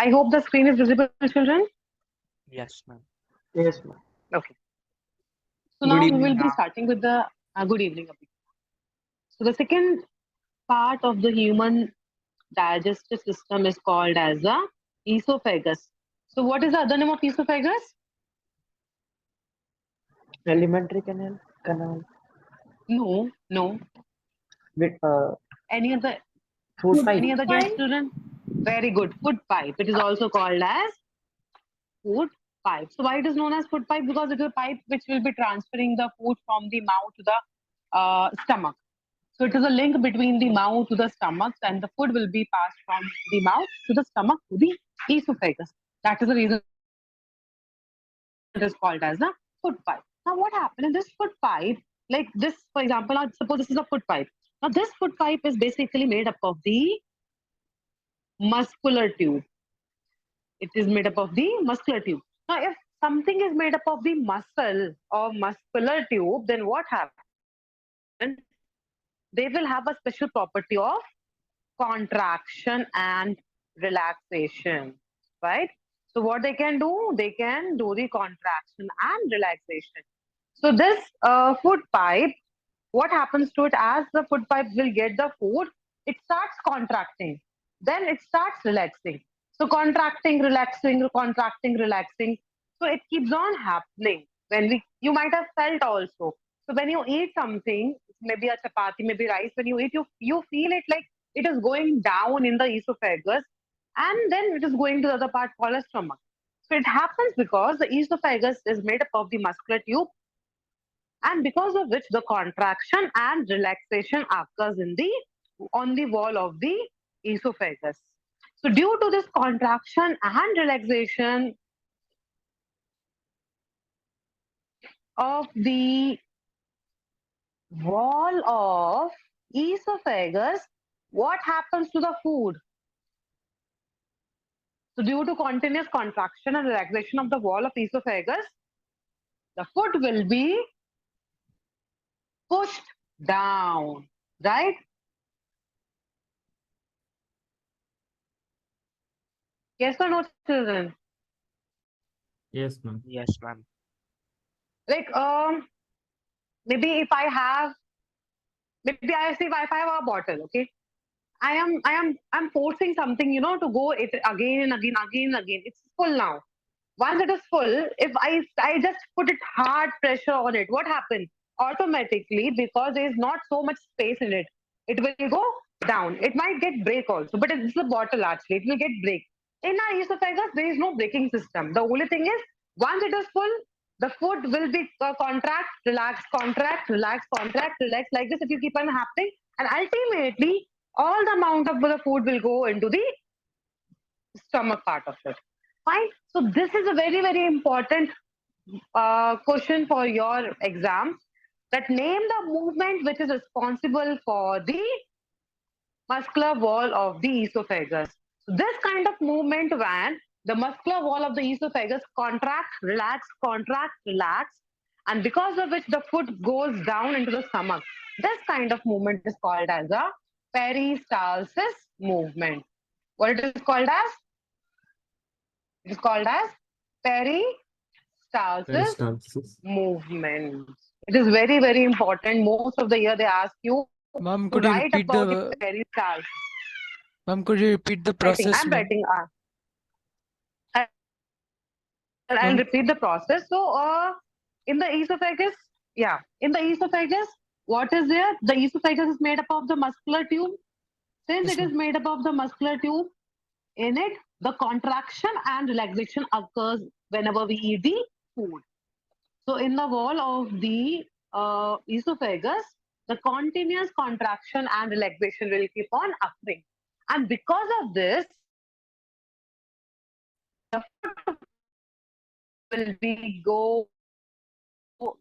I hope the screen is visible, children. Yes, ma'am. Yes, ma'am. Okay. So Good now we will evening, be ma'am. starting with the good evening. Abhi. So the second part of the human digestive system is called as the esophagus. So what is the other name of esophagus? Elementary canal No, no. with Any other food pipe. any other guess, children? Very good. Food pipe. It is also called as food pipe. So why it is known as food pipe? Because it is a pipe which will be transferring the food from the mouth to the stomach. So it is a link between the mouth to the stomach, and the food will be passed from the mouth to the stomach to the esophagus. That is the reason it is called as the food pipe. Now, what happened in this food pipe? Like this, for example, now suppose this is a food pipe. Now, this food pipe is basically made up of the muscular tube. It is made up of the muscular tube. Now, if something is made up of the muscle or muscular tube, then what happens? They will have a special property of contraction and relaxation, right? So what they can do the contraction and relaxation. So this food pipe, what happens to it as the food pipe will get the food, it starts contracting, then it starts relaxing. So contracting, relaxing, contracting, relaxing. So it keeps on happening. You might have felt also. So when you eat something, maybe a chapati, maybe rice, when you eat, you feel it like it is going down in the esophagus, and then it is going to the other part called as stomach. So it happens because the esophagus is made up of the muscular tube, and because of which the contraction and relaxation occurs on the wall of the esophagus. So due to this contraction and relaxation of the wall of esophagus, what happens to the food? So due to continuous contraction and relaxation of the wall of esophagus, the food will be pushed down, right? Yes or no, children? Yes, ma'am. Yes, ma'am. Like maybe if I have, maybe I see if I have a bottle, okay, I'm forcing something, to go it again and again, again and again. It's full now. Once it is full, if I just put it hard pressure on it, what happens? Automatically, because there is not so much space in it, it will go down. It might get break also, but it's a bottle actually. It will get break. In our esophagus, there is no braking system. The only thing is, once it is full, the food will be contract, relax, contract, relax, like this. If you keep on happening, and ultimately, all the amount of the food will go into the stomach part of it. Fine. So this is a very, very important question for your exam. That name the movement which is responsible for the muscular wall of the esophagus. So this kind of movement when the muscular wall of the esophagus contract, relax, and because of which the food goes down into the stomach. This kind of movement is called as a peristalsis movement. What it is called as? It is called as peristalsis Peristalsis. movement. It is very, very important. Most of the year they ask you Ma'am, to could you write repeat about the the peristalsis. ma'am, could you repeat the Writing. process, I'm ma'am? writing. I'll Ma'am, repeat the process. So, in the esophagus, in the esophagus, what is there? The esophagus is made up of the muscular tube. Since yes, it is ma'am. made up of the muscular tube, in it, the contraction and relaxation occurs whenever we eat the food. So, in the wall of the esophagus, the continuous contraction and relaxation will keep on occurring. And because of this, the food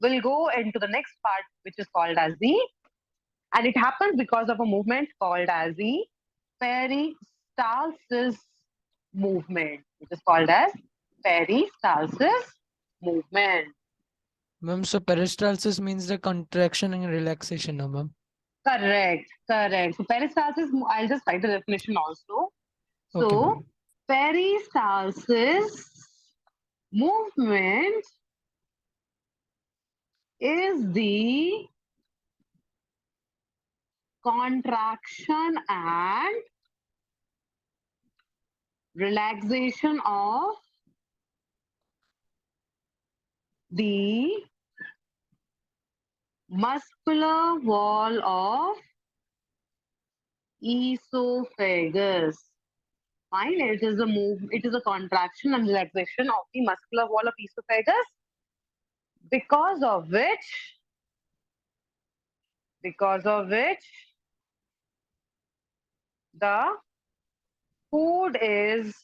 will go into the next part, which is called as and it happens because of a movement called as the peristalsis movement, which is called as peristalsis movement. Ma'am, so peristalsis means the contraction and relaxation, no, ma'am. Correct. So peristalsis, I'll just write the definition also. Okay, So ma'am. peristalsis movement is the contraction and relaxation of the muscular wall of esophagus. Fine, it is a contraction and relaxation of the muscular wall of esophagus, because of which the food is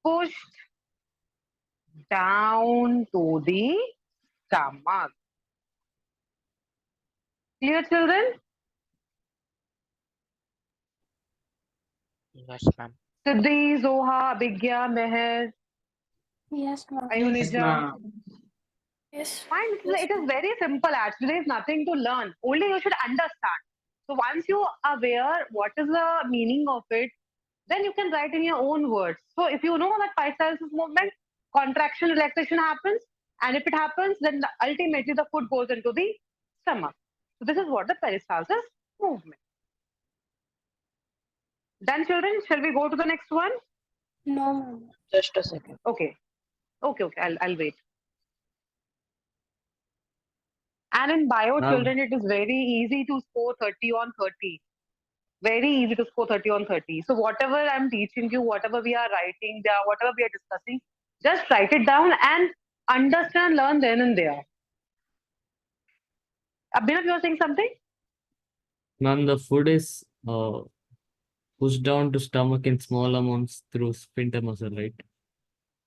pushed down to the stomach. Clear, children? Yes, ma'am. Siddhi, Zoha, Abhigya, Meher, Yes, ma'am. Ayunija. Yes. Fine, it is very simple actually. There is nothing to learn. Only you should understand. So once you are aware what is the meaning of it, then you can write in your own words. So if you know that peristalsis movement, contraction, relaxation happens, and if it happens, then ultimately the food goes into the stomach. So this is what the peristalsis movement. Done, children? Shall we go to the next one? No, ma'am. Just a second. Okay. I'll wait. And in bio, children, it is very easy to score 30 on 30. Very easy to score 30 on 30. So whatever I'm teaching you, whatever we are writing, whatever we are discussing, just write it down and understand, learn then and there. Abhinav, you are saying something? Ma'am, the food is pushed down to stomach in small amounts through sphincter muscle, right?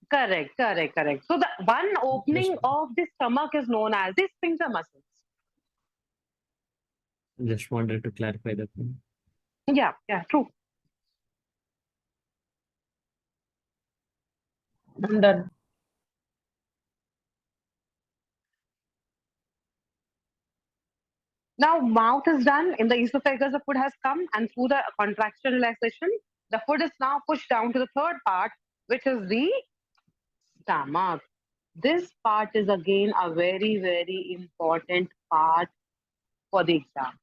Correct. So the one opening Yes, of the stomach is known as the sphincter muscles. just wanted to clarify that. Ma'am. Yeah, true. I'm done. Now mouth is done. In the esophagus, the food has come, and through the contraction relaxation, the food is now pushed down to the third part, which is the stomach. This part is again a very, very important part for the exam.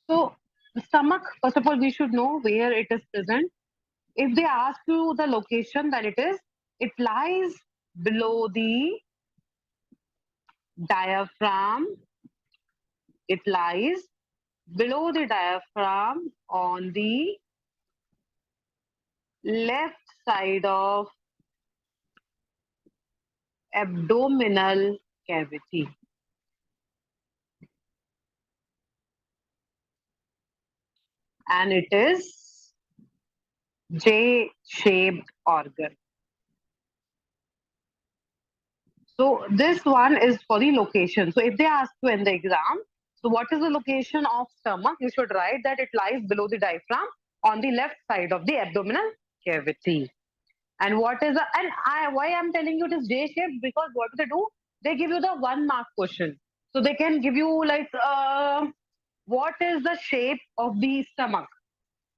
So the stomach, first of all, we should know where it is present. If they ask you the location, then it lies below the diaphragm. It lies below the diaphragm on the left side of abdominal cavity. And it is J-shaped organ. So this one is for the location. So if they ask you in the exam, so what is the location of stomach? You should write that it lies below the diaphragm on the left side of the abdominal cavity. And what is why I'm telling you it is J-shaped, because what do? They give you the 1 mark question. So they can give you like what is the shape of the stomach?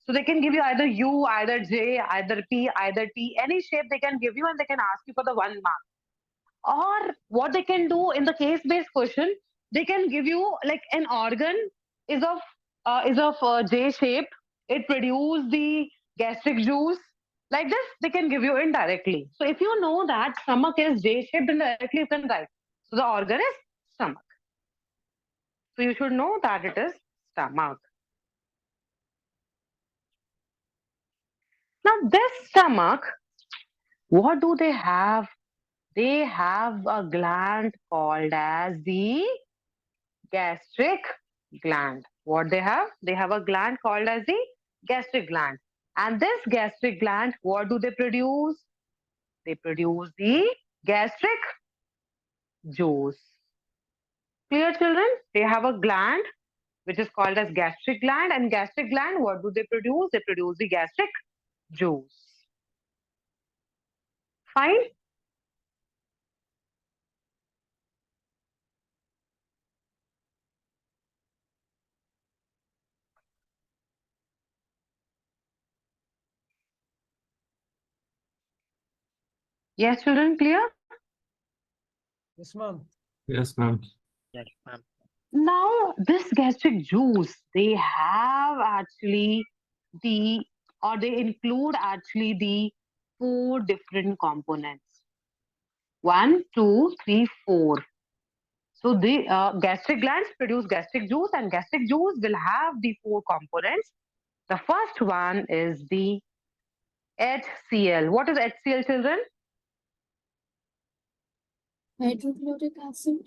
So they can give you either U, either J, either P, either T, any shape they can give you, and they can ask you for the 1 mark. Or what they can do in the case-based question, they can give you like an organ is of J shape. It produces the gastric juice. Like this, they can give you indirectly. So if you know that stomach is J shaped, then directly you can write. So the organ is stomach. So you should know that it is stomach. Now this stomach, what do they have? They have a gland called as the gastric gland. What they have? They have a gland called as the gastric gland. And this gastric gland, what do they produce? They produce the gastric juice. Clear, children? They have a gland which is called as gastric gland, and gastric gland, what do they produce? They produce the gastric juice. Fine. Yes, children, clear? Yes, ma'am. Yes, ma'am. Yes, ma'am. Now, this gastric juice, they have actually the, or they include actually the 4 different components. 1, 2, 3, 4. So the gastric glands produce gastric juice, and gastric juice will have the 4 components. The first one is the HCl. What is HCl, children? Hydrochloric acid.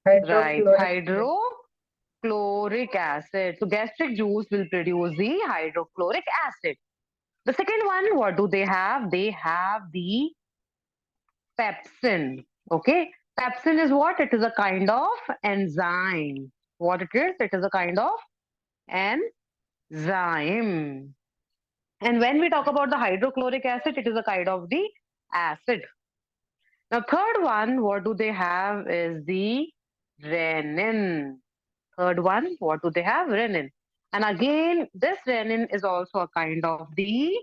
Right, Hydrochloric. hydrochloric acid. So gastric juice will produce the hydrochloric acid. The second one, what do they have? They have the pepsin. Okay, pepsin is what? It is a kind of enzyme. What it is? It is a kind of enzyme. And when we talk about the hydrochloric acid, it is a kind of the acid. Now, third one, what do they have is the renin. Third one, what do they have? Renin. And again, this renin is also a kind of the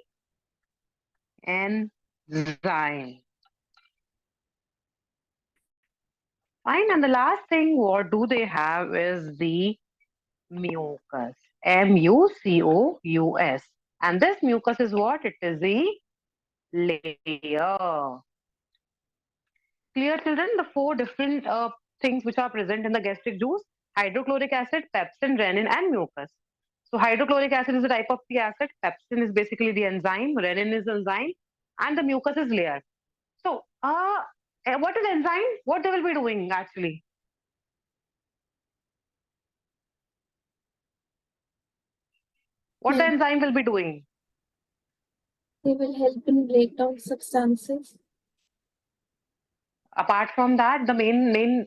enzyme. Fine. And the last thing, what do they have is the mucus. Mucous. And this mucus is what? It is the layer. Clear, children? The 4 different things which are present in the gastric juice: hydrochloric acid, pepsin, renin, and mucus. So hydrochloric acid is a type of the acid. Pepsin is basically the enzyme. Renin is enzyme, and the mucus is layer. So, what is enzyme? What they will be doing actually? What the Yeah. enzyme will be doing? They will help in break down substances. Apart from that, the main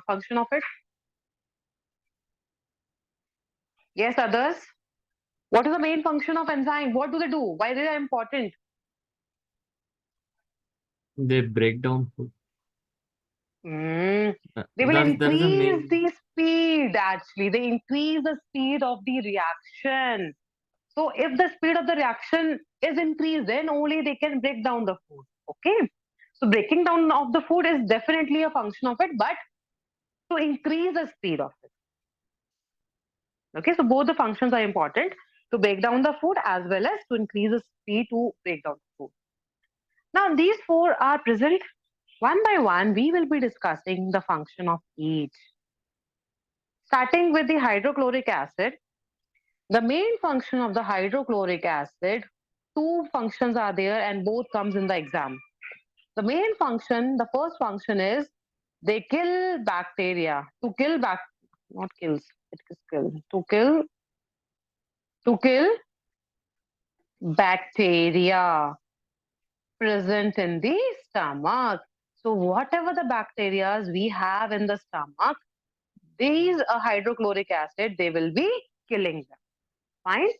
function of it. Yes, others. What is the main function of enzyme? What do they do? Why they are important? They break down food. Mm. They will That is the increase main. the speed actually. They increase the speed of the reaction. So if the speed of the reaction is increased, then only they can break down the food. Okay. So breaking down of the food is definitely a function of it, but to increase the speed of it. Okay. So both the functions are important, to break down the food as well as to increase the speed to break down the food. Now these 4 are present. One by one, we will be discussing the function of each. Starting with the hydrochloric acid, the main function of the hydrochloric acid, 2 functions are there and both comes in the exam. The main function, the first function is they kill bacteria. To kill not kills, it is kill. To kill bacteria present in the stomach. So whatever the bacteria we have in the stomach, these hydrochloric acid, they will be killing them. Fine.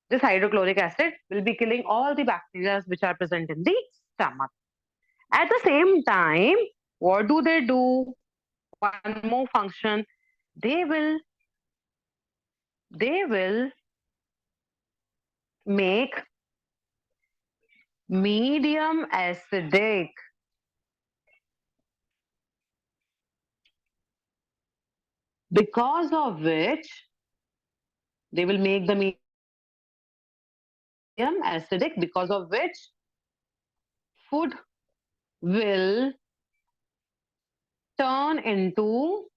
This hydrochloric acid will be killing all the bacteria which are present in the stomach. At the same time, what do they do? One more function. They will make medium acidic. Because of which they will make the medium acidic, because of which food will turn into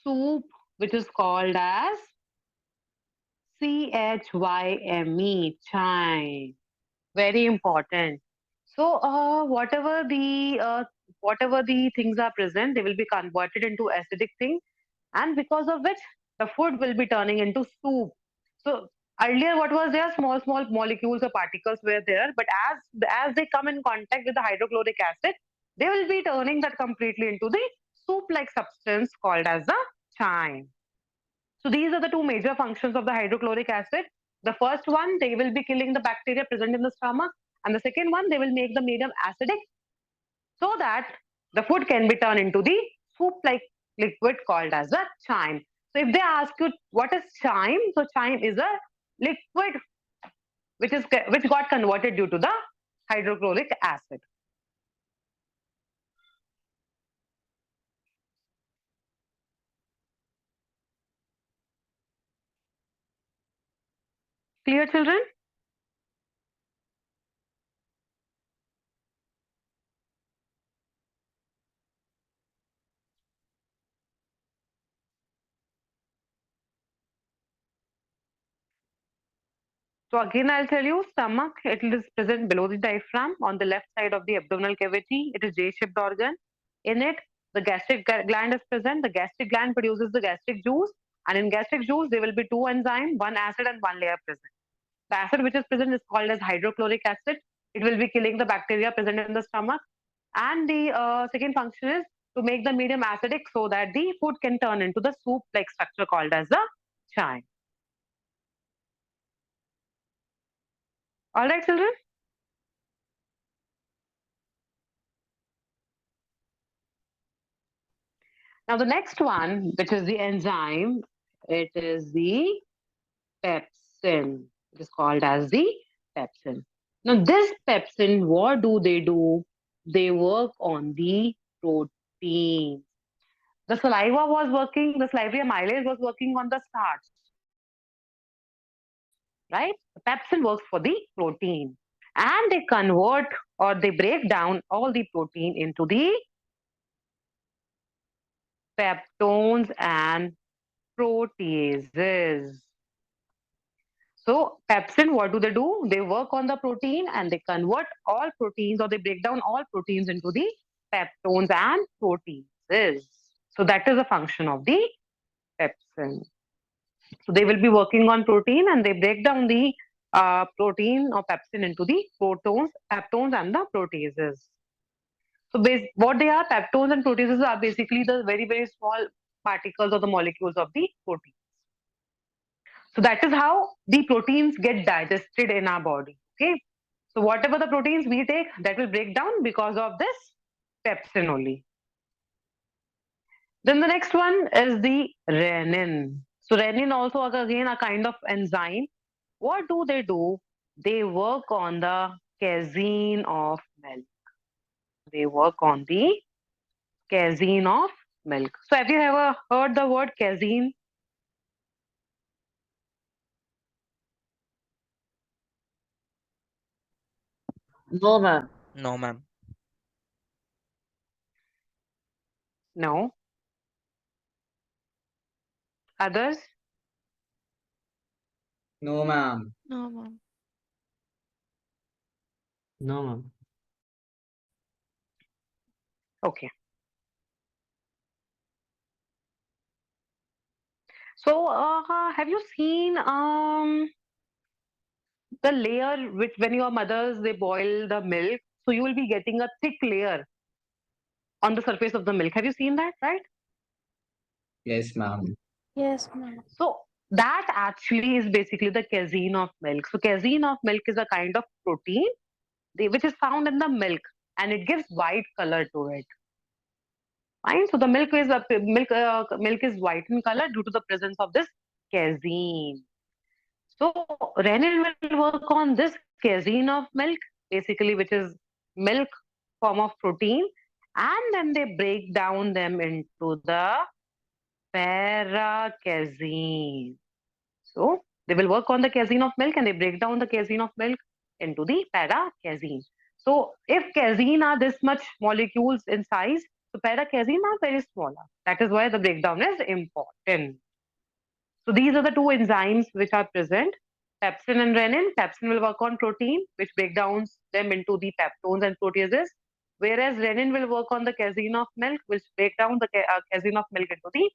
soup, which is called as CHYME, chyme. Very important. So, whatever the things are present, they will be converted into acidic thing, and because of which the food will be turning into soup. So earlier, what was there? Small molecules or particles were there, but as they come in contact with the hydrochloric acid, they will be turning that completely into the soup-like substance called as the chyme. So these are the 2 major functions of the hydrochloric acid. The first one, they will be killing the bacteria present in the stomach, and the second one, they will make the medium acidic so that the food can be turned into the soup-like liquid called as the chyme. So if they ask you what is chyme, so chyme is a liquid which got converted due to the hydrochloric acid. Clear, children? So again, I'll tell you, stomach, it is present below the diaphragm on the left side of the abdominal cavity. It is J-shaped organ. In it, the gastric gland is present. The gastric gland produces the gastric juice. And in gastric juice, there will be two enzymes, one acid and one layer present. The acid which is present is called as hydrochloric acid. It will be killing the bacteria present in the stomach. And the second function is to make the medium acidic so that the food can turn into the soup-like structure called as the chyme. All right, children? Now the next one, which is the enzyme, it is the pepsin. It is called as the pepsin. Now this pepsin, what do? They work on the protein. The saliva was working, the salivary amylase was working on the starch. Right? The pepsin works for the protein. And they convert or they break down all the protein into the peptones and proteases. So pepsin, what do? They work on the protein and they convert all proteins or they break down all proteins into the peptones and proteases. So that is a function of the pepsin. So they will be working on protein and they break down the protein or pepsin into the peptones and the proteases. So what they are, peptones and proteases are basically the very, very small particles or the molecules of the protein. So that is how the proteins get digested in our body. Okay. So whatever the proteins we take, that will break down because of this pepsin only. Then the next one is the renin. So renin also again a kind of enzyme. What do? They work on the casein of milk. They work on the casein of milk. So have you ever heard the word casein? No, ma'am. No, ma'am. No. Others? No, ma'am. No, ma'am. No, ma'am. Okay. So have you seen the layer which when your mothers they boil the milk, so you will be getting a thick layer on the surface of the milk. Have you seen that, right? Yes, ma'am. Yes, ma'am. So that actually is basically the casein of milk. So casein of milk is a kind of protein which is found in the milk and it gives white color to it. Fine. So the milk is white in color due to the presence of this casein. So renin will work on this casein of milk, basically, which is milk form of protein, and then they break down them into the para-casein. So they will work on the casein of milk and they break down the casein of milk into the para-casein. So if casein are this much molecules in size, so para-casein are very smaller. That is why the breakdown is important. So these are the two enzymes which are present, pepsin and renin. Pepsin will work on protein, which break down them into the peptones and proteases, whereas renin will work on the casein of milk, which break down the casein of milk into the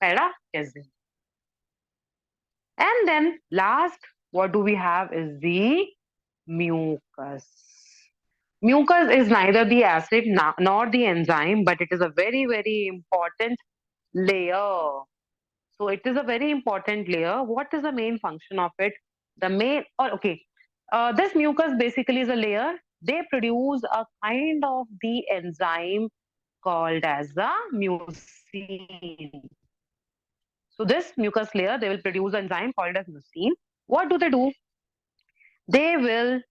para-casein. And then last, what do we have is the mucus. Mucus is neither the acid nor the enzyme, but it is a very, very important layer. So it is a very important layer. What is the main function of it? This mucus basically is a layer. They produce a kind of the enzyme called as the mucin. So this mucus layer, they will produce an enzyme called as mucin. What do? They will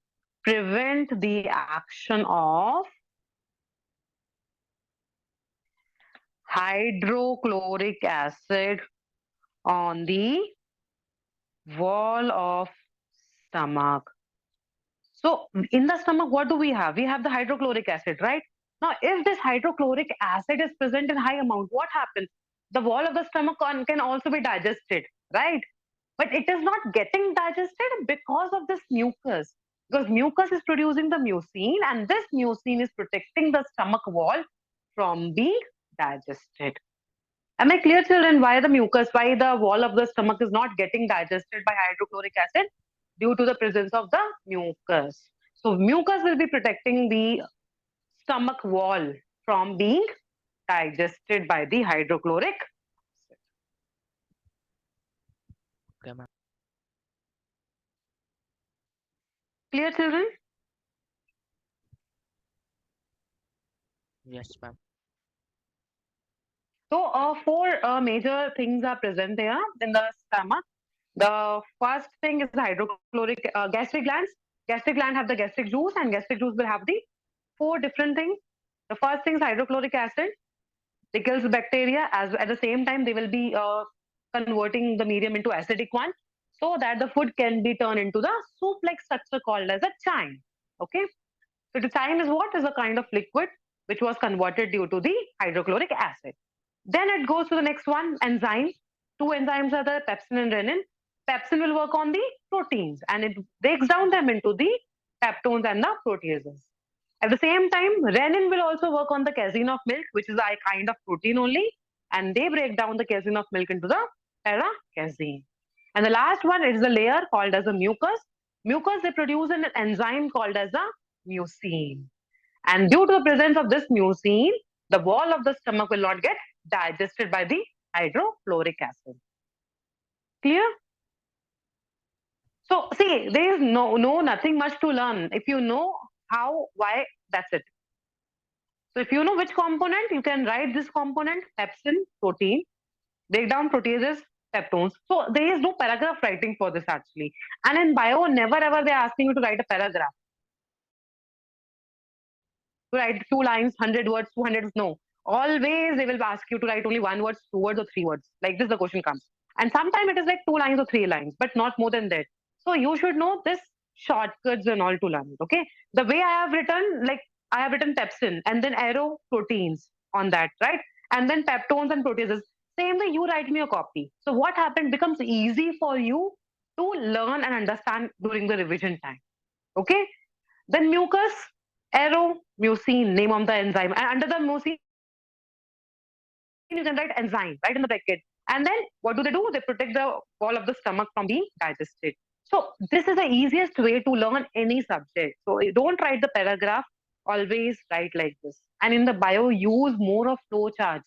prevent the action of hydrochloric acid on the wall of stomach. So in the stomach, what do we have? We have the hydrochloric acid, right? Now, if this hydrochloric acid is present in high amount, what happens? The wall of the stomach can also be digested, right? But it is not getting digested because of this mucus. Because mucus is producing the mucin, and this mucin is protecting the stomach wall from being digested. Am I clear, children, why the mucus, why the wall of the stomach is not getting digested by hydrochloric acid? Due to the presence of the mucus. So mucus will be protecting the stomach wall from being digested by the hydrochloric acid. Okay, ma'am. Clear, children? Yes, ma'am. So four major things are present there in the stomach. The first thing is hydrochloric gastric glands. Gastric gland have the gastric juice, and gastric juice will have the four different things. The first thing is hydrochloric acid. They kills bacteria, as at the same time they will be converting the medium into acidic one, so that the food can be turned into the soup-like structure called as a chyme. Okay, so the chyme is what? Is a kind of liquid which was converted due to the hydrochloric acid. Then it goes to the next one, enzymes. Two enzymes are the pepsin and renin. Pepsin will work on the proteins and it breaks down them into the peptones and the proteases. At the same time, renin will also work on the casein of milk, which is a kind of protein only, and they break down the casein of milk into the para-casein. And the last one is the layer called as a mucus. Mucus, they produce an enzyme called as a mucin. And due to the presence of this mucin, the wall of the stomach will not get digested by the hydrochloric acid. Clear? So see, there is nothing much to learn. If you know how, why, that's it. So if you know which component, you can write this component, pepsin, protein, break down proteases, peptones. So there is no paragraph writing for this actually. And in bio, never ever they're asking you to write a paragraph. To write 2 lines, 100 words, 200 words. No. Always they will ask you to write only 1 word, 2 words, or 3 words. Like this, the question comes. And sometimes it is like 2 lines or 3 lines, but not more than that. So you should know this shortcuts and all to learn it. Okay. The way I have written, like I have written pepsin and then arrow proteins on that, right? And then peptones and proteases. Same way you write me a copy. So what happened becomes easy for you to learn and understand during the revision time. Okay. Then mucus, arrow, mucin, name of the enzyme. And under the mucin, you can write enzyme, right in the bracket. And then what do? They protect the wall of the stomach from being digested. So this is the easiest way to learn any subject. So don't write the paragraph, always write like this. And in the bio, use more of flowcharts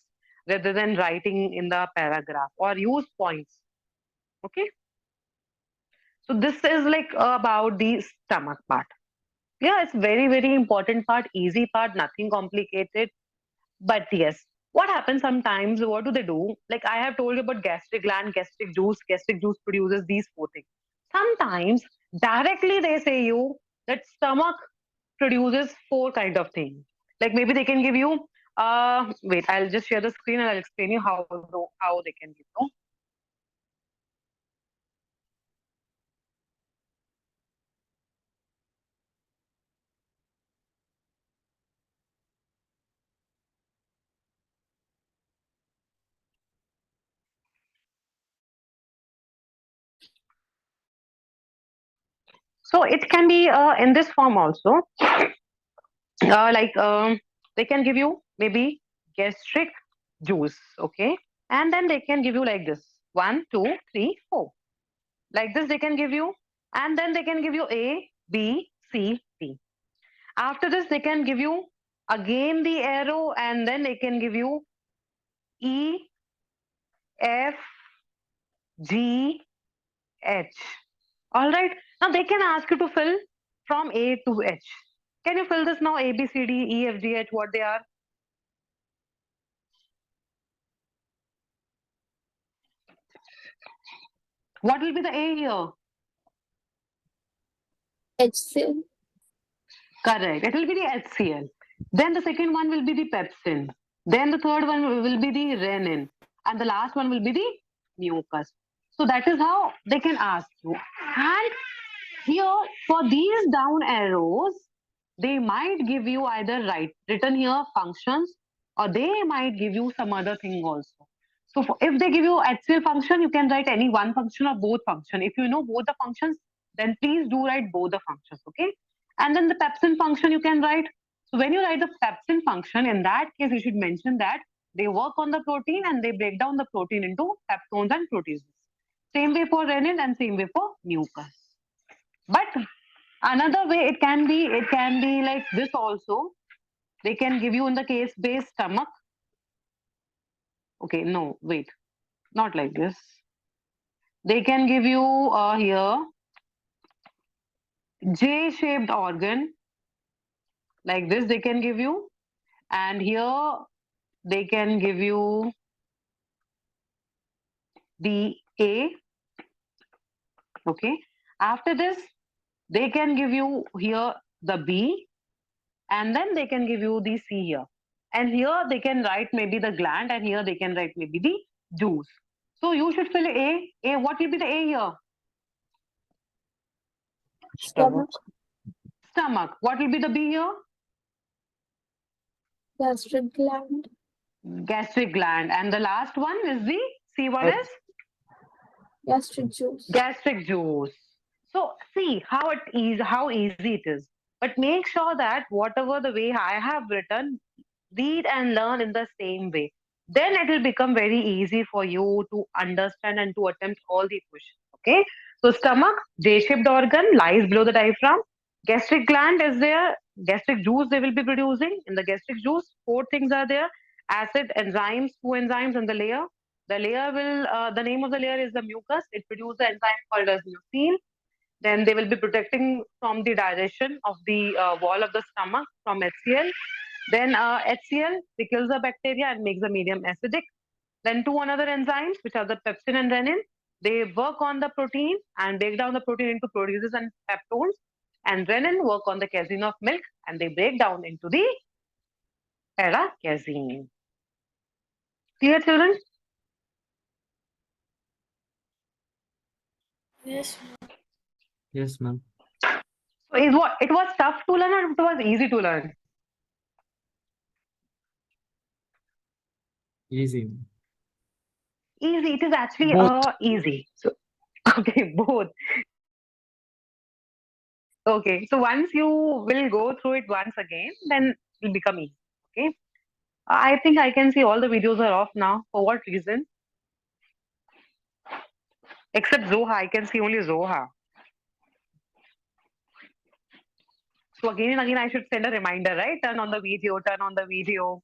rather than writing in the paragraph, or use points. Okay. So this is like about the stomach part. Yeah, it's very important part, easy part, nothing complicated. But yes, what happens sometimes? What do they do? Like I have told you about gastric gland, gastric juice. Gastric juice produces these four things. Sometimes directly they say you that stomach produces four kind of things. Like maybe they can give you. Wait, I'll just share the screen and I'll explain you how they can give you. So it can be in this form also. Like they can give you maybe gastric juice, okay, and then they can give you like this 1, 2, 3, 4, like this they can give you, and then they can give you A, B, C, D. After this they can give you again the arrow, and then they can give you E, F, G, H. All right, now they can ask you to fill from A to H. Can you fill this now? A, B, C, D, E, F, G, H, what they are? What will be the A here? HCl. Correct. It will be the HCl. Then the second one will be the pepsin. Then the third one will be the renin. And the last one will be the mucus. So that is how they can ask you. And here, for these down arrows, they might give you either written here functions, or they might give you some other thing also. So if they give you HCl function, you can write any one function or both function. If you know both the functions, then please do write both the functions, okay? And then the pepsin function you can write. So when you write the pepsin function, in that case, you should mention that they work on the protein and they break down the protein into peptones and proteases. Same way for renin and same way for mucus. But another way it can be like this also. They can give you in the case based stomach. Okay, no, wait, not like this. They can give you here J-shaped organ, like this they can give you, and here they can give you the A. Okay, after this they can give you here the B, and then they can give you the C here, and here they can write maybe the gland, and here they can write maybe the juice. So you should fill A. What will be the A here? Stomach. Stomach. What will be the B here? Gastric gland. Gastric gland. And the last one is the C one is Gastric juice. gastric juice. So see how easy it is. But make sure that whatever the way I have written, read and learn in the same way. Then it will become very easy for you to understand and to attempt all the questions. Okay. So stomach, J-shaped organ, lies below the diaphragm. Gastric gland is there. Gastric juice they will be producing. In the gastric juice, four things are there: acid, enzymes, coenzymes, and the layer. The layer will, the name of the layer is the mucus. It produces the enzyme called as mucin. Then they will be protecting from the digestion of the wall of the stomach from HCl. Then HCl, they kills the bacteria and makes the medium acidic. Then two another enzymes, which are the pepsin and renin. They work on the protein and break down the protein into proteases and peptones. And renin work on the casein of milk and they break down into the para-casein. Clear, children? Yes. Yes, ma'am. So is what it was tough to learn or it was easy to learn? Easy. Easy. It is actually Both. easy. So okay, both. Okay, so once you will go through it once again, then it will become easy. Okay. I think I can see all the videos are off now. For what reason? Except Zoha, I can see only Zoha. So again and again, I should send a reminder, right? Turn on the video, turn on the video.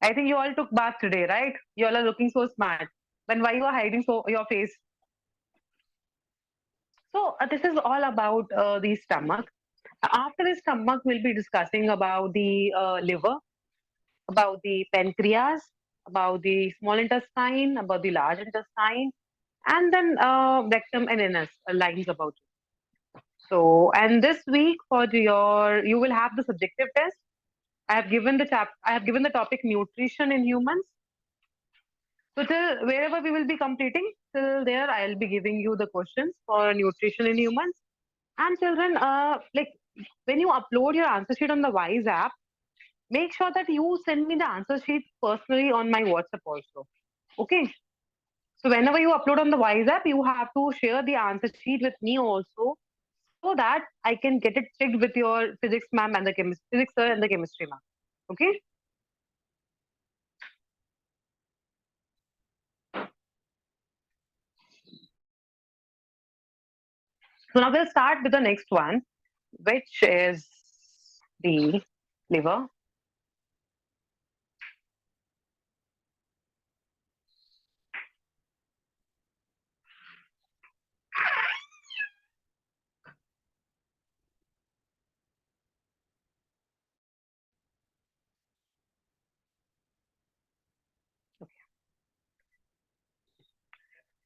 I think you all took bath today, right? You all are looking so smart. Then why you are hiding so your face? So this is all about the stomach. After the stomach, we'll be discussing about the liver, about the pancreas, about the small intestine, about the large intestine, and then rectum and anus lines about it. So, and this week for you will have the subjective test. I have given the topic nutrition in humans. So till wherever we will be completing, till there I'll be giving you the questions for nutrition in humans. And children, like when you upload your answer sheet on the Wise app, make sure that you send me the answer sheet personally on my WhatsApp also. Okay. So whenever you upload on the Wise app, you have to share the answer sheet with me also, so that I can get it checked with your physics ma'am and the physics sir and the chemistry ma'am. Okay. So now we'll start with the next one, which is the liver.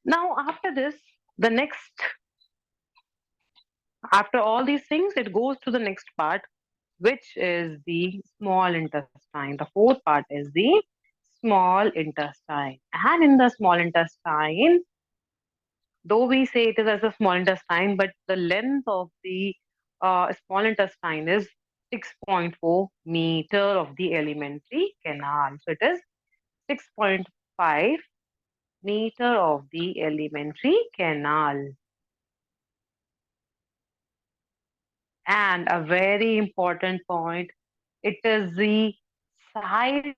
Now, after this, the next After all these things, it goes to the next part, which is the small intestine. The fourth part is the small intestine. And in the small intestine, though we say it is as a small intestine, but the length of the small intestine is 6.4 meter of the alimentary canal. So it is 6.5 meter of the alimentary canal. And a very important point, it is the site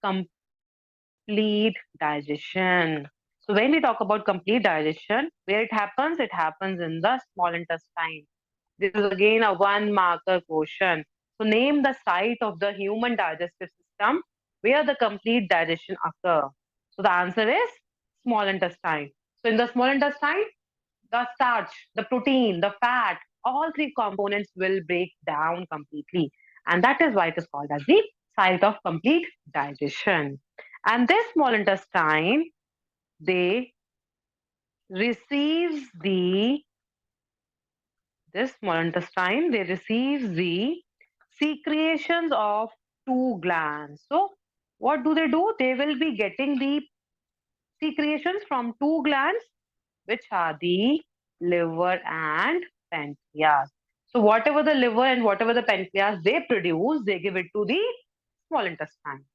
complete digestion. So when we talk about complete digestion, where it happens in the small intestine. This is again a one marker question. So name the site of the human digestive system where the complete digestion occur. So the answer is small intestine. So in the small intestine, the starch, the protein, the fat, all three components will break down completely. And that is why it is called as the site of complete digestion. And this small intestine, they receives the this small intestine, they receive the secretions of two glands. So what do? They will be getting the secretions from two glands, which are the liver and pancreas. So whatever the liver and whatever the pancreas they produce, they give it to the small intestine.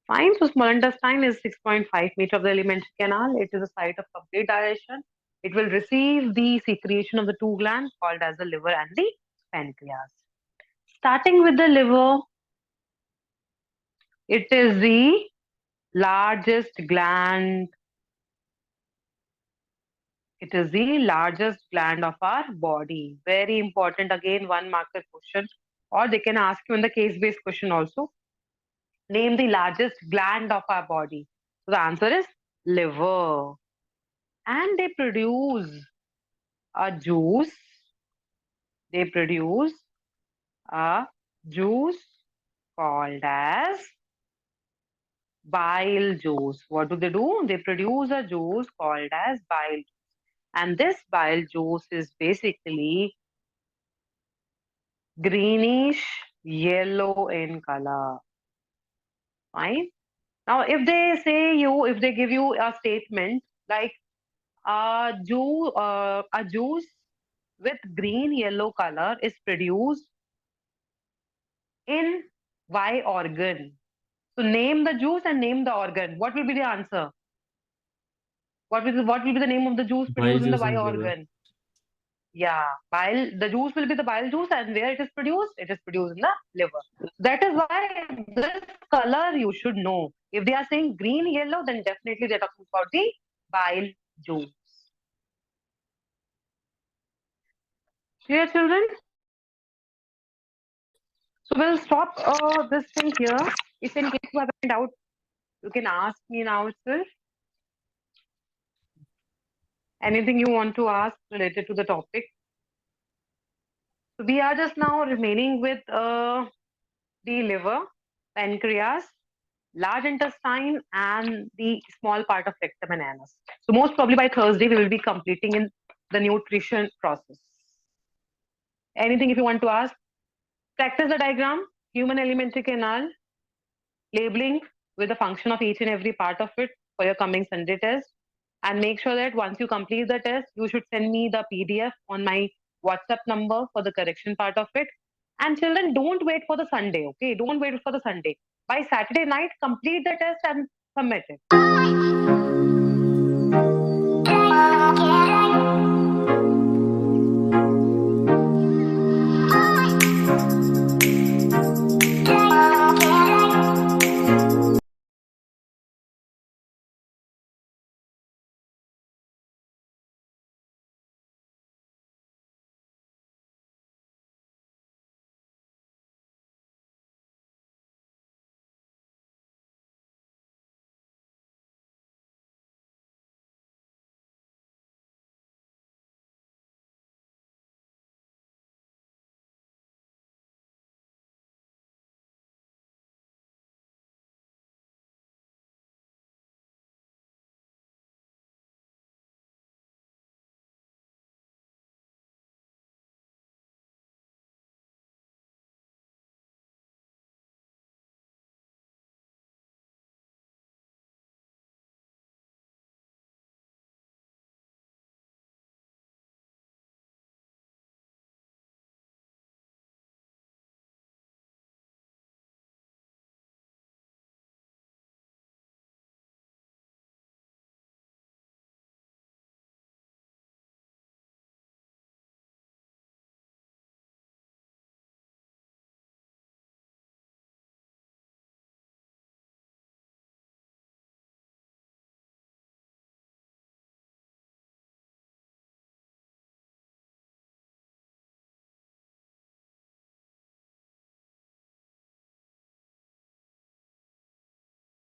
Fine. So small intestine is 6.5 meter of the alimentary canal. It is a site of complete digestion. It will receive the secretion of the two glands called as the liver and the pancreas. Starting with the liver, it is the largest gland. It is the largest gland of our body. Very important. Again, one marker question, or they can ask you in the case-based question also. Name the largest gland of our body. So the answer is liver. And they produce a juice. They produce a juice called as bile juice. What do? They produce a juice called as bile juice. And this bile juice is basically greenish yellow in color. Fine. Now, if they give you a statement like a juice with green yellow color is produced in Y organ. So name the juice and name the organ. What will be the answer? What will be the name of the juice Bile produced in the juice Y and liver. organ? Yeah, bile. The juice will be the bile juice, and where it is produced? It is produced in the liver. That is why this color you should know. If they are saying green, yellow, then definitely they're talking about the bile juice. Clear, children? So we'll stop this thing here. If in case you have any doubt, you can ask me now itself. Anything you want to ask related to the topic. So we are just now remaining with the liver, pancreas, large intestine, and the small part of rectum and anus. So most probably by Thursday, we will be completing in the nutrition process. Anything if you want to ask? Practice the diagram, human alimentary canal, labeling with the function of each and every part of it for your coming Sunday test. And make sure that once you complete the test, you should send me the PDF on my WhatsApp number for the correction part of it. And children, don't wait for the Sunday, okay? Don't wait for the Sunday. By Saturday night, complete the test and submit it.